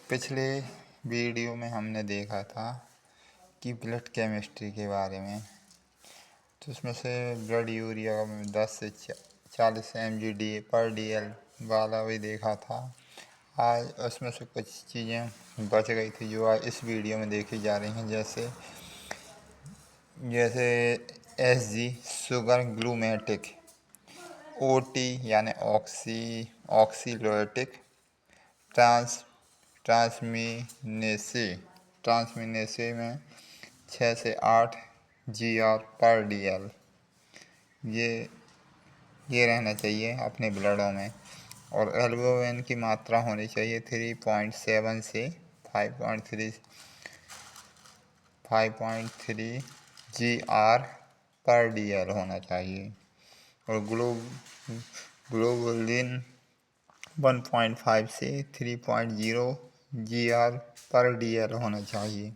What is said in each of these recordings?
पिछले वीडियो में हमने देखा था कि ब्लड केमिस्ट्री के बारे में। तो उसमें से ब्लड यूरिया 10 से 40 mg/dl वाला भी देखा था। आज उसमें से कुछ चीज़ें बच गई थी जो आज इस वीडियो में देखी जा रही हैं, जैसे Sg शुगर ग्लूमेटिक, OT यानी ऑक्सीलोएटिक ट्रांसमिनेसे में 6 से 8 GR/dl ये रहना चाहिए अपने ब्लडों में। और एल्बुमिन की मात्रा होनी चाहिए 3.7 से 5.3 GR/dl होना चाहिए। और ग्लोबुलिन 1.5 से 3.0 GR/dl होना चाहिए।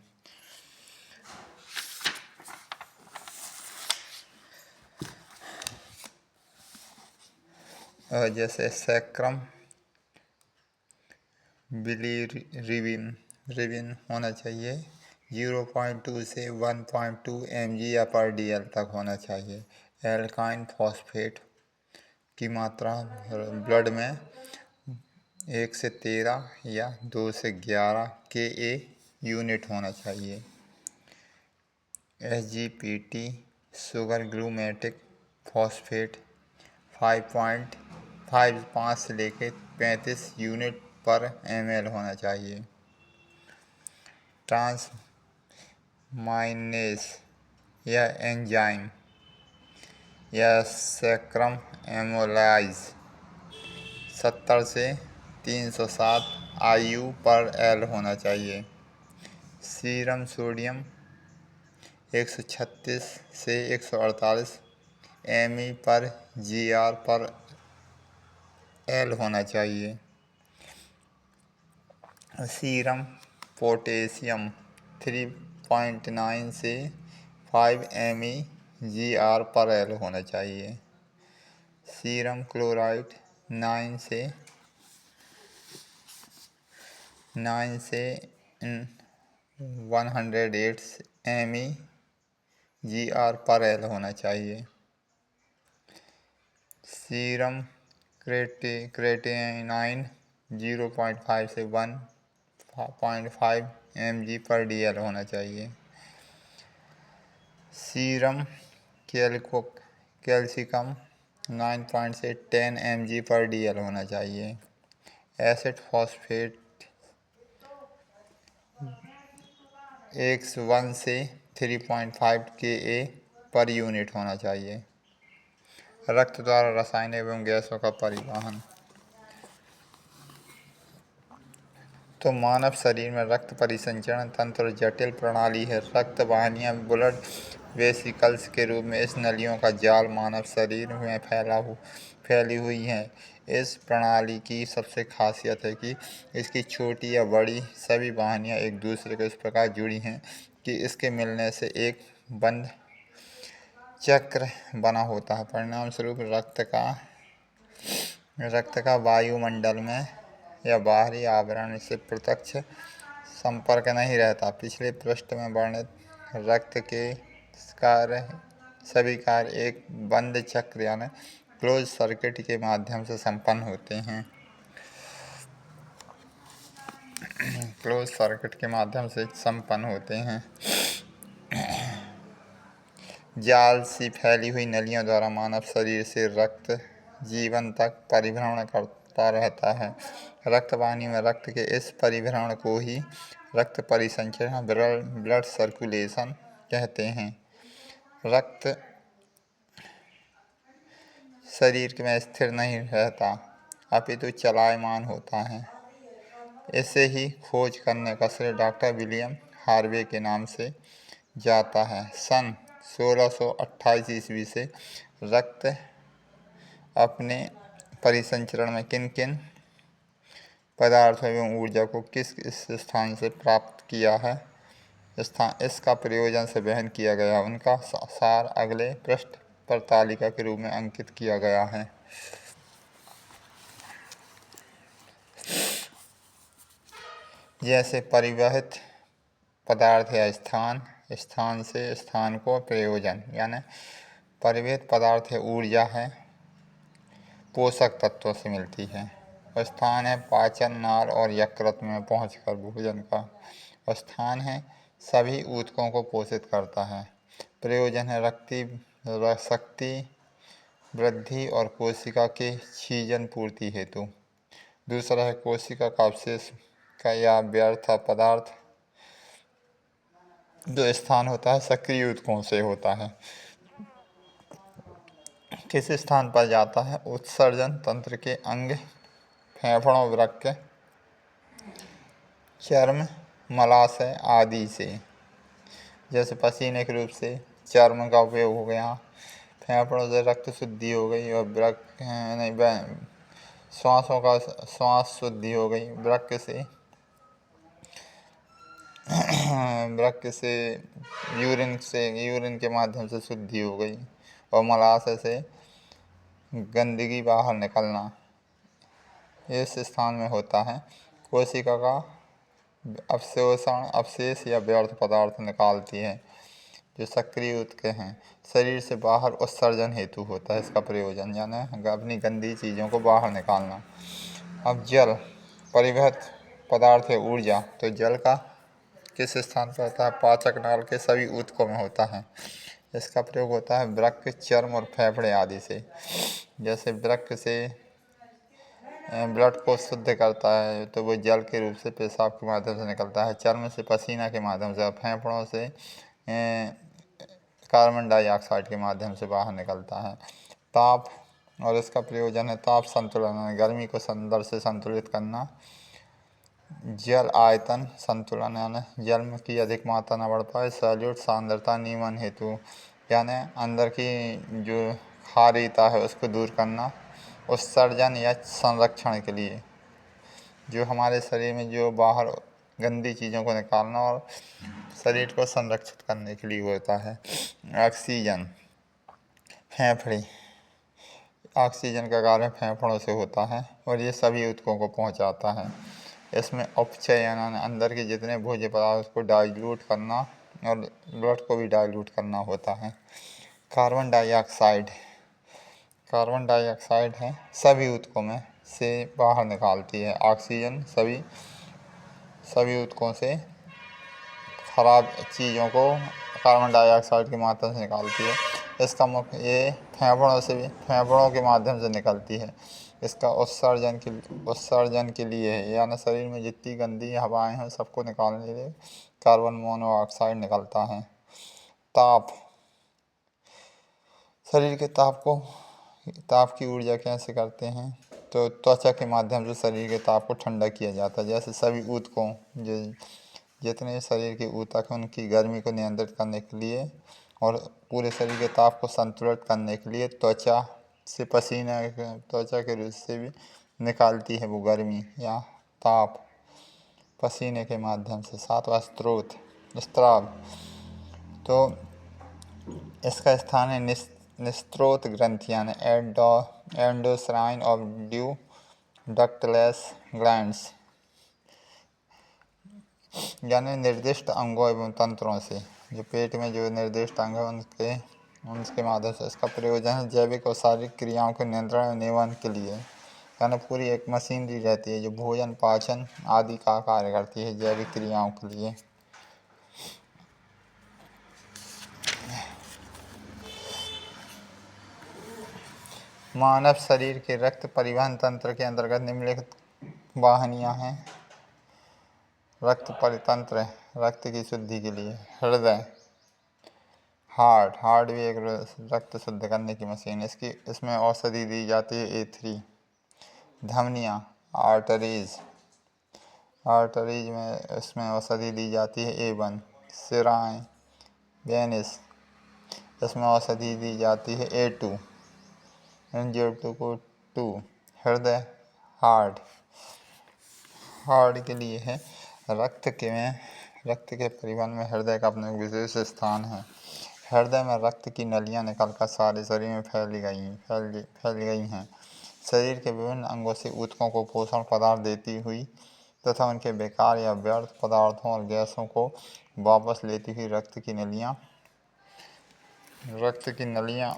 जैसे सैक्रम बिलीरिबिन होना चाहिए 0.2 से 1.2 mg/dl तक होना चाहिए। एल्काइन फॉस्फेट की मात्रा ब्लड में 1 से 13 या 2 से 11 Ka यूनिट होना चाहिए। SGPT शुगर ग्लूमेटिक फॉस्फेट 5 से लेकर 35 यूनिट पर ml होना चाहिए। ट्रांसमाइनेज या एंजाइम या सैक्रम एमोलाइज 70 से 307 IU/L होना चाहिए। सीरम सोडियम 136 से 148 mE/gr/L होना चाहिए। सीरम पोटेशियम 3.9 से 5 mE/gr/L होना चाहिए। सीरम क्लोराइड 9 से 108 mE/gr/L होना चाहिए। सीरम क्रेटिनाइन 0.5 से 1.5 mg/dl होना चाहिए। सीरम कैल्शियम 9 से 10 mg/dl होना चाहिए। एसिड फॉस्फेट 1 से 3.5 Ka/यूनिट होना चाहिए। रक्त द्वारा रसायन एवं गैसों का परिवहन। तो मानव शरीर में रक्त परिसंचरण तंत्र जटिल प्रणाली है। रक्त वाहिनियां ब्लड वेसिकल्स के रूप में इस नलियों का जाल मानव शरीर में फैली हुई हैं। इस प्रणाली की सबसे खासियत है कि इसकी छोटी या बड़ी सभी वाहिनियां एक दूसरे को इस प्रकार जुड़ी हैं कि इसके मिलने से एक बंद चक्र बना होता है। परिणाम स्वरूप रक्त का वायुमंडल में या बाहरी आवरण से प्रत्यक्ष संपर्क नहीं रहता। पिछले पृष्ठ में वर्णित रक्त के सभी कार्य एक बंद चक्र यानी क्लोज सर्किट के माध्यम से संपन्न होते हैं। क्लोज सर्किट के माध्यम से संपन्न होते हैं। जाल सी फैली हुई नलियों द्वारा मानव शरीर से रक्त जीवन तक परिभ्रमण करता रहता है। रक्त वाहिनी में रक्त के इस परिभ्रमण को ही रक्त परिसंचरण ब्लड सर्कुलेशन कहते हैं। रक्त शरीर में स्थिर नहीं रहता अपितु चलायमान होता है। इसे ही खोज करने का श्रेय डॉक्टर विलियम हार्वे के नाम से जाता है। सन 1628 ईस्वी से रक्त अपने परिसंचरण में किन किन पदार्थों एवं ऊर्जा को किस स्थान से प्राप्त किया है, इसका प्रयोजन से वहन किया गया, उनका सार अगले पृष्ठ पर तालिका के रूप में अंकित किया गया है। जैसे परिवहित पदार्थ या स्थान, स्थान से स्थान को प्रयोजन, यानी परिवहित पदार्थ है ऊर्जा है, पोषक तत्वों से मिलती है। स्थान है पाचन, नाल और यकृत में पहुंचकर भोजन का स्थान है, सभी ऊतकों को पोषित करता है। प्रयोजन है शक्ति वृद्धि और कोशिका के छीजन पूर्ति हेतु। दूसरा है कोशिका का अवशेष का या व्यर्थ पदार्थ जो स्थान होता है सक्रिय ऊतकों से होता है। किस स्थान पर जाता है? उत्सर्जन तंत्र के अंग, फेफड़ों, वृक्क, चर्म, मलाशय आदि से। जैसे पसीने के रूप से चर्म का उपयोग हो गया, फेफड़ों से रक्त शुद्धि हो गई और श्वास शुद्धि हो गई, वृक्क से यूरिन के माध्यम से शुद्धि हो गई और मलाशय से गंदगी बाहर निकलना इस स्थान में होता है। कोशिका का अवशेष या व्यर्थ पदार्थ निकालती है जो सक्रिय ऊतक हैं। शरीर से बाहर उत्सर्जन हेतु होता है इसका प्रयोजन, यानी अपनी गंदी चीज़ों को बाहर निकालना। अब जल परिवहित पदार्थ है ऊर्जा, तो जल का किस स्थान पर होता है? पाचक नाल के सभी ऊतकों में होता है। इसका प्रयोग होता है वृक्क, चर्म और फेफड़े आदि से। जैसे वृक्क से ब्लड को शुद्ध करता है तो वो जल के रूप से पेशाब के माध्यम से निकलता है, चर्म से पसीना के माध्यम से और फेफड़ों से कार्बन डाइऑक्साइड के माध्यम से बाहर निकलता है। ताप और इसका प्रयोजन है ताप संतुलन, गर्मी को अंदर से संतुलित करना। जल आयतन संतुलन, यानी जल में की अधिक मात्रा न बढ़ पाए। सॉल्यूट सांद्रता नियमन हेतु, यानी अंदर की जो क्षारीयता है उसको दूर करना। उत्सर्जन या संरक्षण के लिए, जो हमारे शरीर में जो बाहर गंदी चीज़ों को निकालना और शरीर को संरक्षित करने के लिए होता है। ऑक्सीजन फेफड़े, ऑक्सीजन का कार्य फेफड़ों से होता है और ये सभी ऊतकों को पहुंचाता है। इसमें अपचय यानी अंदर के जितने भोज्य पदार्थ को डाइल्यूट करना और ब्लड को भी डाइल्यूट करना होता है। कार्बन डाइऑक्साइड है सभी ऊतकों में से बाहर निकालती है। ऑक्सीजन सभी ऊतकों से खराब चीज़ों को कार्बन डाइऑक्साइड की मात्रा से निकालती है। इसका मुख्य ये फेफड़ों के माध्यम से निकलती है। इसका उत्सर्जन के लिए है, यानी शरीर में जितनी गंदी हवाएं हैं सबको निकालने के लिए कार्बन मोनोऑक्साइड निकलता है। ताप, शरीर के ताप की ऊर्जा कैसे करते हैं? तो त्वचा के माध्यम से शरीर के ताप को ठंडा किया जाता है। जैसे सभी ऊतकों जितने शरीर के ऊतक हैं उनकी गर्मी को नियंत्रित करने के लिए और पूरे शरीर के ताप को संतुलित करने के लिए त्वचा के रूप से भी निकालती है वो गर्मी या ताप पसीने के माध्यम से। सातवां स्त्राव, तो इसका स्थान है निस्त्रोत ग्रंथि यानी एंडोस्राइन ऑफ ड्यू डक्टलेस ग्लैंड्स, यानी निर्दिष्ट अंगों एवं तंत्रों से, जो पेट में जो निर्दिष्ट अंग है उनके माध्यम से। इसका प्रयोजन है जैविक और शारीरिक क्रियाओं के नियंत्रण और नियमन के लिए, यानी पूरी एक मशीनरी रहती है जो भोजन पाचन आदि का कार्य करती है जैविक क्रियाओं के लिए। मानव शरीर के रक्त परिवहन तंत्र के अंतर्गत निम्नलिखित वाहिनियां हैं। रक्त परितंत्र रक्त की शुद्धि के लिए। हृदय, हार्ट भी एक रक्त शुद्ध करने की मशीन है। इसमें औषधि दी जाती है A3। धमनियाँ, आर्टरीज में इसमें औषधि दी जाती है A1। सिराएँ, वेनिस, इसमें औषधि दी जाती है A2। NJ2 हृदय, हार्ट के लिए है। रक्त के परिवहन में हृदय का अपना विशेष स्थान है। हृदय में रक्त की नलियाँ निकलकर सारे शरीर में फैल गई हैं। शरीर के विभिन्न अंगों से ऊतकों को पोषण पदार्थ देती हुई तथा उनके बेकार या व्यर्थ पदार्थों और गैसों को वापस लेती हुई रक्त की नलियाँ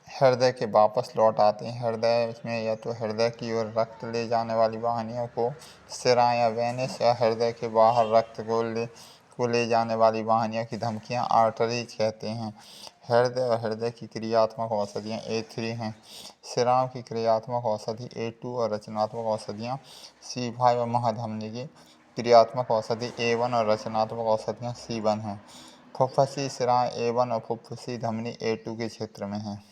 हृदय के वापस लौट आते हैं। हृदय में या तो हृदय की ओर रक्त ले जाने वाली वाहिनियों को सिरा या वेनस, या हृदय के बाहर रक्त को ले जाने वाली वाहिनियों की धमकियां आर्टरीज कहते हैं। हृदय और हृदय की क्रियात्मक औषधियाँ A3 हैं। सिराओं की क्रियात्मक औषधि A2 और रचनात्मक औषधियाँ C5 और महाधमनी की क्रियात्मक औषधि A1 और रचनात्मक औषधियाँ C1 हैं। फुफ्फुसी सिराएं A1 और फुफ्फुसी धमनी A2 के क्षेत्र में हैं।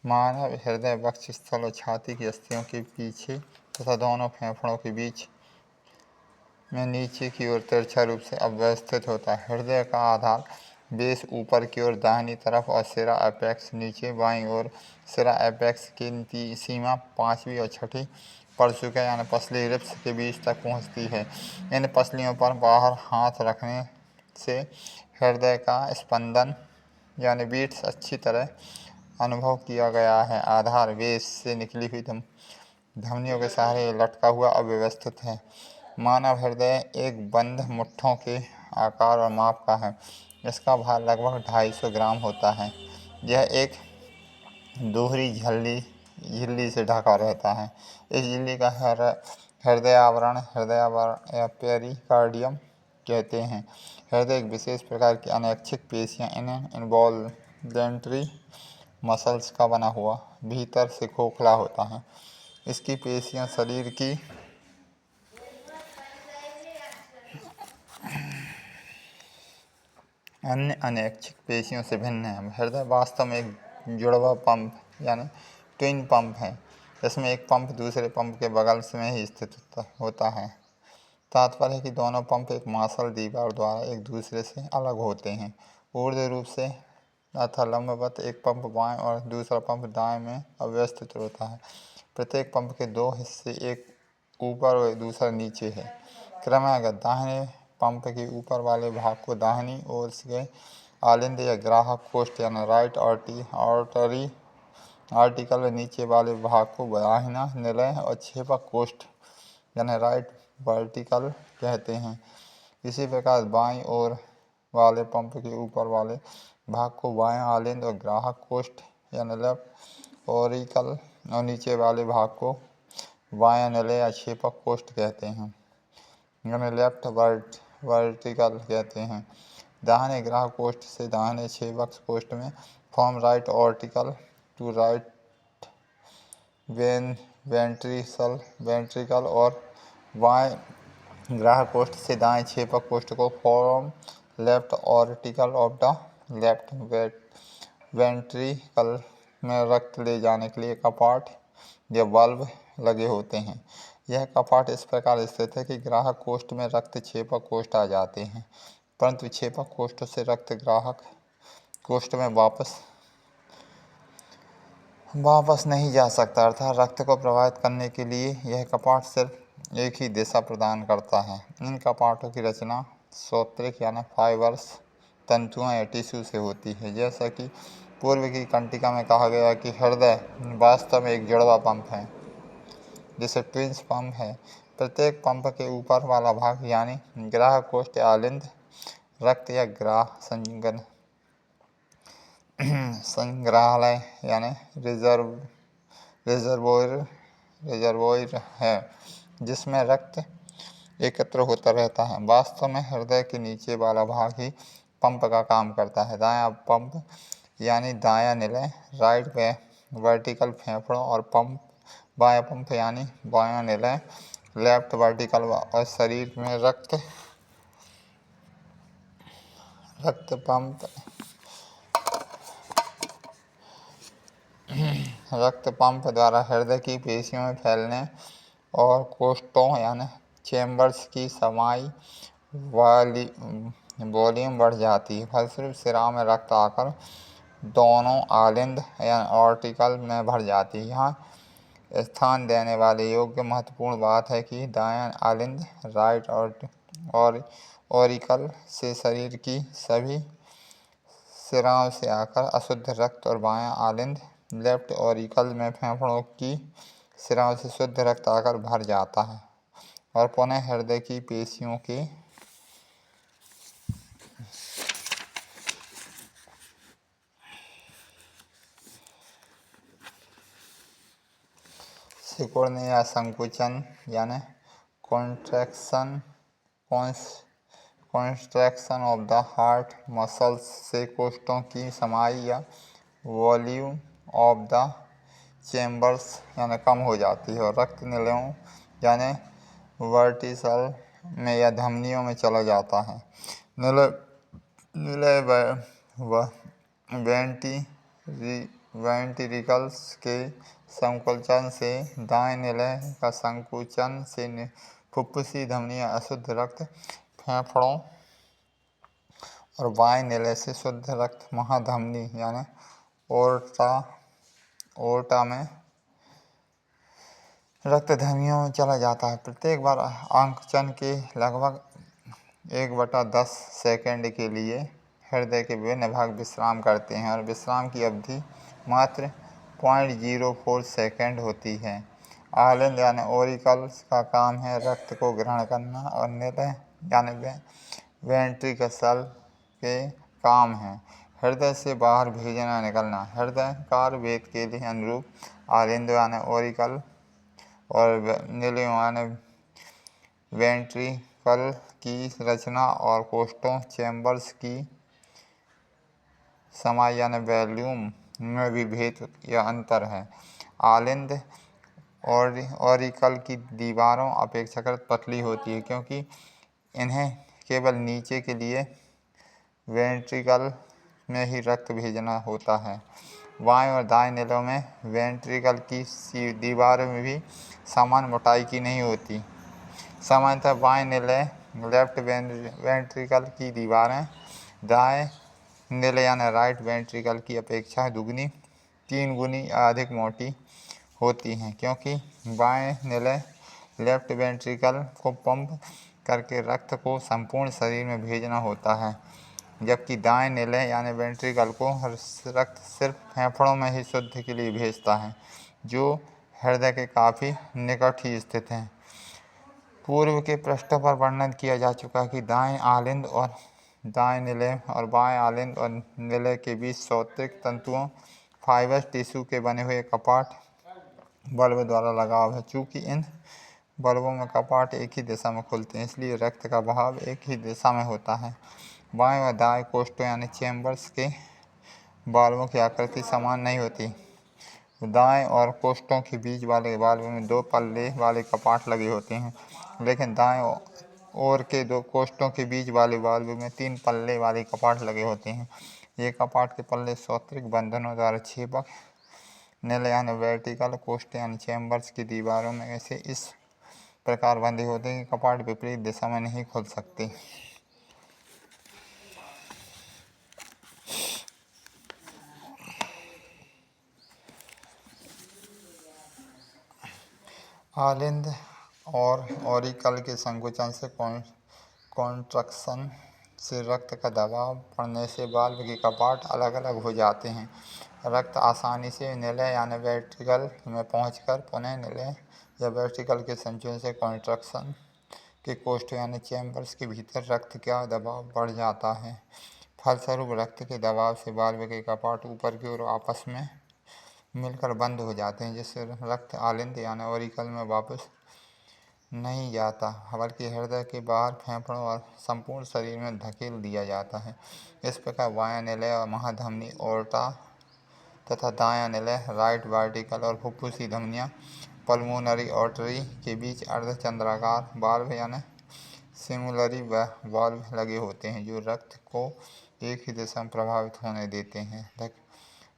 मानव हृदय वक्षस्थल और छाती की अस्थियों के पीछे तथा दोनों फेफड़ों के बीच में नीचे की ओर तिरछा रूप से अवस्थित होता है। हृदय का आधार बेस ऊपर की ओर दाहिनी तरफ और सिरा एपेक्स नीचे बाईं ओर। सिरा एपेक्स की सीमा 5वीं और 6ठी परशुका यानी पसली रिब्स के बीच तक पहुंचती है। इन पसलियों पर बाहर हाथ रखने से हृदय का स्पंदन यानी बीट्स अच्छी तरह अनुभव किया गया है। आधार बेस से निकली हुई धमनियों के सहारे लटका हुआ अव्यवस्थित है। मानव हृदय एक बंद मुट्ठों के आकार और माप का है। इसका भार लगभग 250 ग्राम होता है। यह एक दोहरी झिल्ली से ढका रहता है। इस झिल्ली का हृदय आवरण या पेरिकार्डियम कहते हैं। हृदय एक विशेष प्रकार की अनैच्छिक पेशियाँ इनवॉल्वेंट्री मसल्स का बना हुआ भीतर से खोखला होता है। इसकी पेशियाँ शरीर की अन्य अनैच्छिक पेशियों से भिन्न है। हृदय वास्तव में एक जुड़वा पंप यानी ट्विन पंप है। इसमें एक पंप दूसरे पंप के बगल में ही स्थित होता है। तात्पर्य है कि दोनों पंप एक मांसल दीवार द्वारा एक दूसरे से अलग होते हैं। ऊर्ध्व रूप से अथवा लंबवत एक पंप बाएं और दूसरा पंप दाएं में अवस्थित होता है। प्रत्येक पंप के 2 हिस्से, एक ऊपर और दूसरा नीचे है। क्रमागत दाहिने पंप के ऊपर वाले भाग को दाहिनी ओर से आलिंद या ग्राहक कोष्ठ यानी राइट आर्टिकल और नीचे वाले भाग को दाहिना निलय और छेपक कोष्ठ यानी राइट वर्टिकल कहते हैं। इसी प्रकार बाईं ओर वाले पंप के ऊपर वाले भाग को बायां आलिंद और ग्राहक कोष्ठ यानी लेफ्ट ऑरिकल और नीचे वाले भाग को बायां निलय या छेपक कोष्ठ कहते हैं यानी लेफ्ट वर्टिकल कहते हैं। दाहिने ग्राहक कोष्ठ से दाहिने छेपक कोष्ठ में from right auricle to right ventricle और बाएं ग्राहक कोष्ठ से दाएं छेपक कोष्ठ को from left auricle of the left ventricle में रक्त ले जाने के लिए कपाट या वाल्व लगे होते हैं। यह कपाट इस प्रकार स्थित है कि ग्राहक कोष्ठ में रक्त छेपक कोष्ठ आ जाते हैं, परंतु छेपक कोष्ठ से रक्त ग्राहक कोष्ठ में वापस नहीं जा सकता, अर्थात रक्त को प्रवाहित करने के लिए यह कपाट सिर्फ एक ही दिशा प्रदान करता है। इन कपाटों की रचना सौत्रिक यानी फाइबर्स तंतुओं या टिश्यू से होती है। जैसा कि पूर्व की कंटिका में कहा गया कि हृदय वास्तव में एक जुड़वा पंप है जिसे ट्विन्स पंप है। प्रत्येक पंप के ऊपर वाला भाग यानी ग्राहक कोष्ठ या आलिंद रक्त या संग्रहालय यानी रिजर्वोयर है जिसमें रक्त एकत्र होता रहता है। वास्तव में हृदय के नीचे वाला भाग ही पंप का काम करता है। दायां पंप यानी दायां निलय राइट वर्टिकल फेफड़ों और बायां पंप यानी बायां निलय लेफ्ट वर्टिकल और शरीर में रक्त पंप द्वारा हृदय की पेशियों में फैलने और कोष्ठों यानी चेम्बर्स की समाई वॉल्यूम बढ़ जाती है। फलस्वरूप सिरा में रक्त आकर दोनों आलिंद या ऑर्टिकल में भर जाती है। यहाँ स्थान देने वाले योग्य महत्वपूर्ण बात है कि दायां आलिंद राइट ऑरिकल से शरीर की सभी सिराओं से आकर अशुद्ध रक्त और बायां आलिंद लेफ्ट ऑरिकल में फेफड़ों की सिराओं से शुद्ध रक्त आकर भर जाता है और पुनः हृदय की पेशियों के सिकुड़ने या संकुचन यानी contraction contraction of the heart muscles से कोष्ठों की समाई या वॉल्यूम ऑफ द चैम्बर्स यानी कम हो जाती है और रक्त निलयों यानी वर्टिसल में या धमनियों में चला जाता है। निलय वेंट्रिकल्स के संकुचन से दाएं निलय का संकुचन से फुफ्फुसी धमनियां अशुद्ध रक्त फेफड़ों और बाएं निलय से शुद्ध रक्त महाधमनी यानी ओर्टा में रक्त धमनियों में चला जाता है। प्रत्येक बार आंखचन के लगभग 1/10 सेकंड के लिए हृदय के विभिन्न भाग विश्राम करते हैं और विश्राम की अवधि मात्र 0.04 सेकंड होती है। आलिंद यानी ऑरिकल्स का काम है रक्त को ग्रहण करना और निलय यानी वेंट्रिकल के काम है हृदय से बाहर भेजना निकलना। हृदय कार्यवेद के लिए अनुरूप आलिंद यानी ऑरिकल और निलयों यानी वेंट्रिकल की रचना और कोष्ठों चैम्बर्स की समाई यानी वॉल्यूम में भी भेद या अंतर है। आलिंद और ऑरिकल की दीवारों अपेक्षाकृत पतली होती है क्योंकि इन्हें केवल नीचे के लिए वेंट्रिकल में ही रक्त भेजना होता है। बाएं और दाएं निलयों में वेंट्रिकल की दीवारों में भी समान मोटाई की नहीं होती। सामान्यतः बाएं निलय लेफ्ट वेंट्रिकल की दीवारें दाएं निलय यानी राइट वेंट्रिकल की अपेक्षा 3 गुनी अधिक मोटी होती हैं क्योंकि बाएं निलय लेफ्ट वेंट्रिकल को पंप करके रक्त को संपूर्ण शरीर में भेजना होता है जबकि दाएं निलय यानी वेंट्रिकल को रक्त सिर्फ फेफड़ों में ही शुद्ध के लिए भेजता है जो हृदय के काफ़ी निकट ही स्थित है। पूर्व के पृष्ठों पर वर्णन किया जा चुका है कि दाएं आलिंद और दाएं निलय और बाएं आलिंद और निलय के बीच सौतिक तंतुओं फाइबर्स टिश्यू के बने हुए कपाट बल्ब द्वारा लगाव है। चूँकि इन बल्बों में कपाट एक ही दिशा में खुलते हैं इसलिए रक्त का बहाव एक ही दिशा में होता है। बाएं और दाएं कोष्ठों यानी चैम्बर्स के बाल्बों की आकृति समान नहीं होती। दाएं और कोष्ठों के बीच वाले बाल्ब में 2 पल्ले वाले कपाट लगे होते हैं लेकिन दाएं और के 2 कोष्ठों के बीच वाले बाल्ब में 3 पल्ले वाले कपाट लगे होते हैं। ये कपाट के पल्ले सौतिक बंधनों द्वारा छेपक निलय यानी वर्टिकल कोष्ठ यानी चैम्बर्स की दीवारों में ऐसे इस प्रकार बंधे होते हैं कि कपाट विपरीत दिशा में नहीं खुल सकते। आलिंद और ऑरिकल के संकुचन से कॉन्ट्रैक्शन से रक्त का दबाव पड़ने से बाल्ब के कपाट अलग अलग हो जाते हैं। रक्त आसानी से निलय यानी वेंट्रिकल में पहुंचकर पुनः निलय या वेंट्रिकल के संचलन से कॉन्ट्रैक्शन के कोष्ठ यानी चैम्बर्स के भीतर रक्त का दबाव बढ़ जाता है। फलस्वरूप रक्त के दबाव से बाल्ब के कपाट ऊपर की ओर आपस में मिलकर बंद हो जाते हैं जिससे रक्त आलिंद यानी ऑरिकल में वापस नहीं जाता बल्कि हृदय के बाहर फेफड़ों और संपूर्ण शरीर में धकेल दिया जाता है। इस प्रकार बायां निलय और महाधमनी ओर्टा तथा दायां निलय राइट वर्टिकल और फुफ्फुसी धमनियां पल्मोनरी आर्टरी के बीच अर्धचंद्राकार वाल्व यानी सिमुलरी वाल्व लगे होते हैं जो रक्त को एक ही दिशा में प्रभावित होने देते हैं।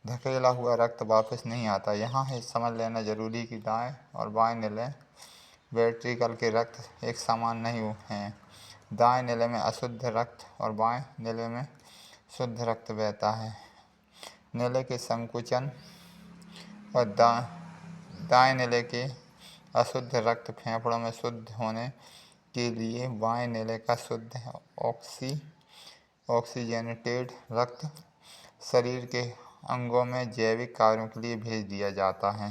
धकेला हुआ रक्त वापस नहीं आता। यहाँ है समझ लेना जरूरी कि दाएं और बाएं निलय वेंट्रिकल के रक्त एक समान नहीं हैं। दाएं निलय में अशुद्ध रक्त और बाएं निलय में शुद्ध रक्त बहता है। निलय के संकुचन और दाएं निलय के अशुद्ध रक्त फेफड़ों में शुद्ध होने के लिए बाएं नेले का शुद्ध ऑक्सीजनेटेड रक्त शरीर के अंगों में जैविक कार्यों के लिए भेज दिया जाता है।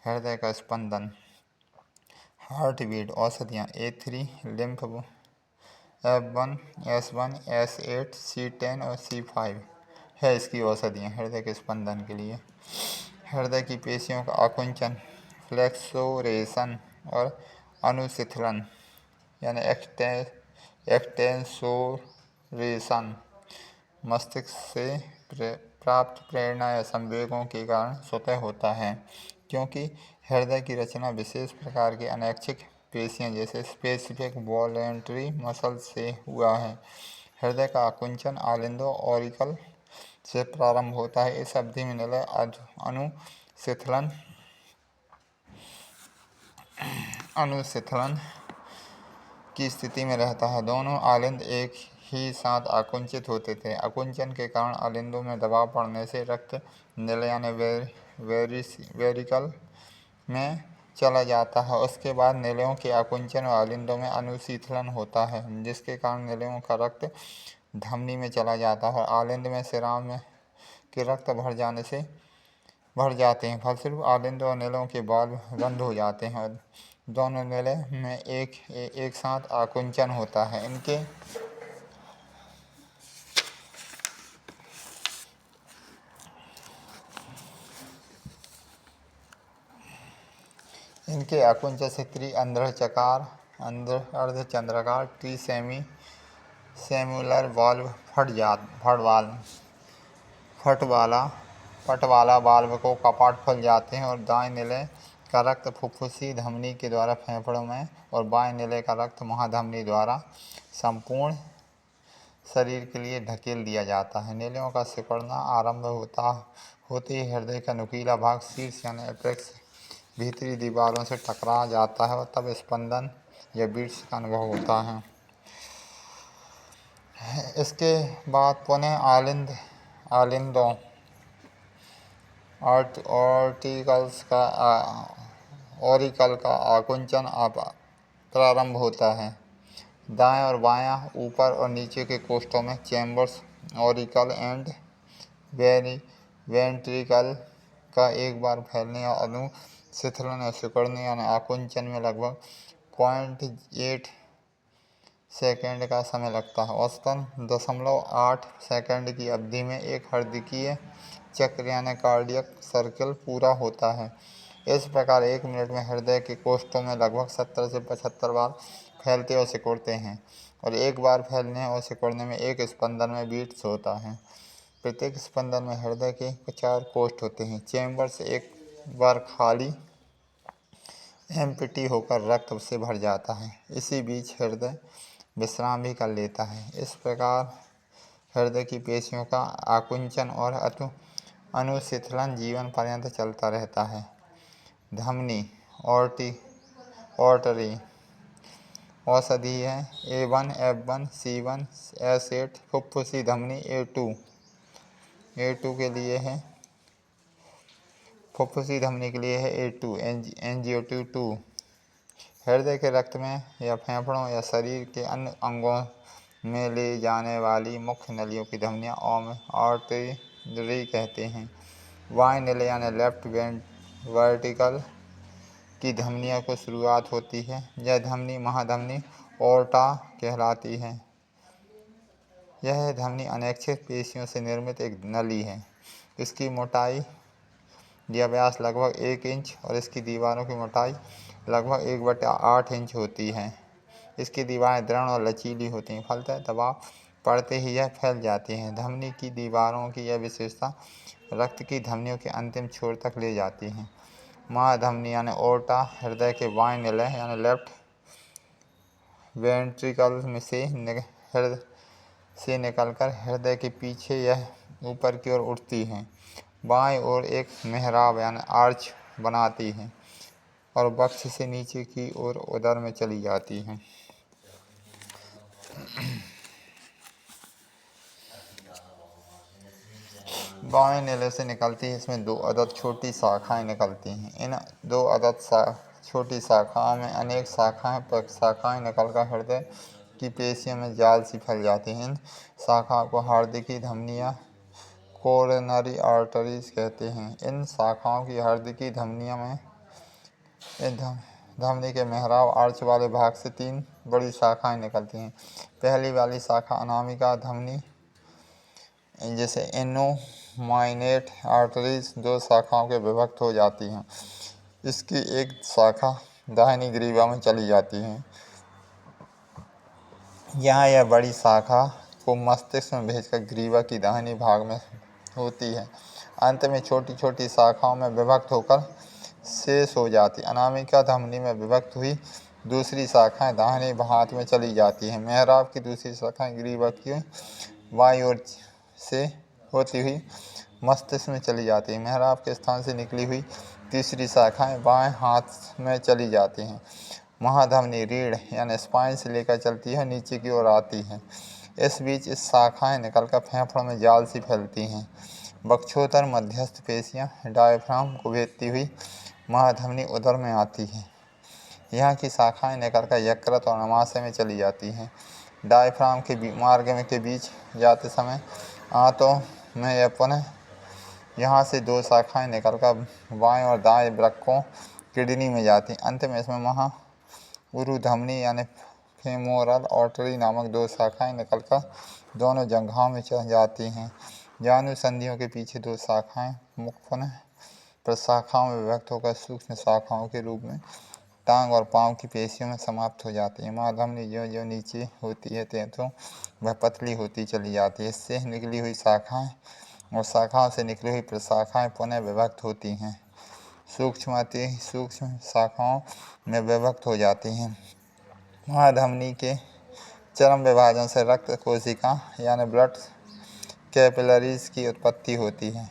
हृदय का स्पंदन, हार्ट बीट। औषधियाँ A3 lymph F1 S1 S8 C10 और C5 है इसकी औषधियाँ हृदय के स्पंदन के लिए। हृदय की पेशियों का आकुंचन, फ्लेक्सोरेशन और अनुशिथिलन यानी एक्सटेंसोरेशन मस्तिष्क से प्राप्त प्रेरणा या संवेगों के कारण स्वतः होता है, क्योंकि हृदय की रचना विशेष प्रकार के अनैच्छिक पेशियाँ जैसे स्पेसिफिक वॉलेंटरी मसल से हुआ है। हृदय का आकुंचन आलिंदो ऑरिकल से प्रारंभ होता है। इस अवधि में निलय अनुशिथिलन की स्थिति में रहता है। दोनों आलिंद एक ही साथ आकुंचित होते थे। आकुंचन के कारण आलिंदों में दबाव पड़ने से रक्त निलय यानी वेरिकल में चला जाता है। उसके बाद निलयों के आकुंचन और आलिंदों में अनुशीतलन होता है, जिसके कारण निलयों का रक्त धमनी में चला जाता है और आलिंद में सिराओं में के रक्त भर जाते हैं। फलस्वरूप आलिंद और निलयों के वाल्व बंद हो जाते हैं और दोनों निलय में एक साथ आकुंचन होता है। इनके आकुंचन से अर्धचंद्राकार टी सेम्युलर वाल्व पट वाला वाल्व को कपाट खुल जाते हैं और दाएं निलय का रक्त फुफ्फुसी धमनी के द्वारा फेफड़ों में और बाएं निलय का रक्त महाधमनी द्वारा संपूर्ण शरीर के लिए धकेल दिया जाता है। निलयों का सिकुड़ना आरंभ होते ही हृदय का नुकीला भाग शीर्ष यानी एपेक्स भीतरी दीवारों से टकरा जाता है और तब स्पंदन या बीट्स का अनुभव होता है। इसके बाद पुनः आलिंदों ऑरिकल का आकुंचन प्रारंभ होता है। दाएं और बायां, ऊपर और नीचे के कोष्ठों में चैम्बर्स ऑरिकल एंड वेंट्रिकल का एक बार फैलने और अनुशिथिलन और सिकुड़ने यानी आकुंचन में लगभग 0.8 सेकेंड का समय लगता है। औसतन 0.8 सेकेंड की अवधि में एक हृदयीय चक्र यानी कार्डियक सर्कल पूरा होता है। इस प्रकार 1 मिनट में हृदय के कोष्ठों में लगभग 70 से 75 बार फैलते और सिकुड़ते हैं और एक बार फैलने और सिकुड़ने में एक स्पंदन में बीट्स होता है। प्रत्येक स्पंदन में हृदय के 4 कोष्ठ होते हैं। चैम्बर्स एक बार खाली एम्प्टी होकर रक्त से भर जाता है। इसी बीच हृदय विश्राम भी कर लेता है। इस प्रकार हृदय की पेशियों का आकुंचन और अनुशिथिलन जीवन पर्यंत चलता रहता है। धमनी ऑर्टरी औषधि है A1 F1 C1 S8 फुफ्फुसी धमनी A2 के लिए है। फुफ्फुसी धमनी के लिए है A2 एंजियोटू। हृदय के रक्त में या फेफड़ों या शरीर के अन्य अंगों में ले जाने वाली मुख्य नलियों की धमनियाँ आर्टरी कहते हैं। बाएं निलय यानी लेफ्ट वर्टिकल की धमनियों को शुरुआत होती है। यह धमनी महाधमनी ओर्टा कहलाती है। यह धमनी अनैच्छिक पेशियों से निर्मित एक नली है। इसकी मोटाई या व्यास लगभग 1 इंच और इसकी दीवारों की मोटाई लगभग 1/8 इंच होती है। इसकी दीवारें दृढ़ और लचीली होती हैं। फलतः दबाव पड़ते ही यह फैल जाती हैं। धमनी की दीवारों की यह विशेषता रक्त की धमनियों के अंतिम छोर तक ले जाती है। महाधमनी यानी ओर्टा हृदय के बाएं निलय यानी लेफ्ट वेंट्रिकल से निकलकर हृदय के पीछे यह ऊपर की ओर उठती है। बाएं ओर एक मेहराब यानी आर्च बनाती है और वक्ष से नीचे की ओर उदर में चली जाती है। बाएं निलय से निकलती है। इसमें 2 अदद छोटी शाखाएं निकलती हैं। इन 2 अदद छोटी शाखाओं में अनेक शाखाएं प्रशाखाएं निकलकर हृदय की पेशियों में जाल सी फैल जाती हैं। इन शाखाओं को हार्दिकी धमनियाँ कोरोनरी आर्टरीज कहते हैं। इन शाखाओं की हार्दिकी धमनियों में धमनी के मेहराब आर्च वाले भाग से 3 बड़ी शाखाएं निकलती हैं। पहली वाली शाखा अनामिका धमनी जैसे इनोमाइनेट आर्टरीज 2 शाखाओं के विभक्त हो जाती हैं। इसकी एक शाखा दाहिनी ग्रीवा में चली जाती है। यहाँ यह बड़ी शाखा को मस्तिष्क में भेजकर ग्रीवा की दाहिनी भाग में होती है। अंत में छोटी छोटी शाखाओं में विभक्त होकर शेष हो जाती। अनामिका धमनी में विभक्त हुई दूसरी शाखाएं दाहिने हाथ में चली जाती हैं। मेहराब की दूसरी शाखाएं ग्रीवा की बाईं ओर से होती हुई मस्तिष्क में चली जाती है। मेहराब के स्थान से निकली हुई तीसरी शाखाएं बाएं हाथ में चली जाती हैं। महाधमनी रीढ़ यानी स्पाइन से लेकर चलती है, नीचे की ओर आती है। इस बीच इस शाखाएं निकलकर फेफड़ों में जाल सी फैलती हैं। बक्षोतर मध्यस्थ पेशियां डायफ्राम को भेजती हुई महाधमनी उदर में आती है। यहाँ की शाखाएं निकलकर यकृत और अमाशय में चली जाती हैं। डायफ्राम के मार्ग में के बीच जाते समय आंतों में यह पुनः यहाँ से 2 शाखाएं निकलकर बाएं और दाएं वृक्कों किडनी में जाती हैं। अंत में इसमें महाउरु धमनी यानी फेमोरल आर्टरी नामक 2 शाखाएं निकलकर दोनों जंघाओं में चढ़ जाती हैं। जानुसंधियों के पीछे 2 शाखाएं मुख पुनः प्रशाखाओं में विभक्त होकर सूक्ष्म शाखाओं के रूप में टांग और पांव की पेशियों में समाप्त हो जाती है। महाधमनी ज्यों ज्यों नीचे होती है त्यों वह पतली होती चली जाती है। इससे निकली हुई शाखाएं और शाखाओं से निकली हुई प्रशाखाएं पुनः विभक्त होती हैं, सूक्ष्म अति सूक्ष्म शाखाओं में विभक्त हो जाती हैं। महाधमनी के चरम विभाजन से रक्त कोशिका यानी ब्लड कैपिलरीज की उत्पत्ति होती है।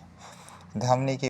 धमनी की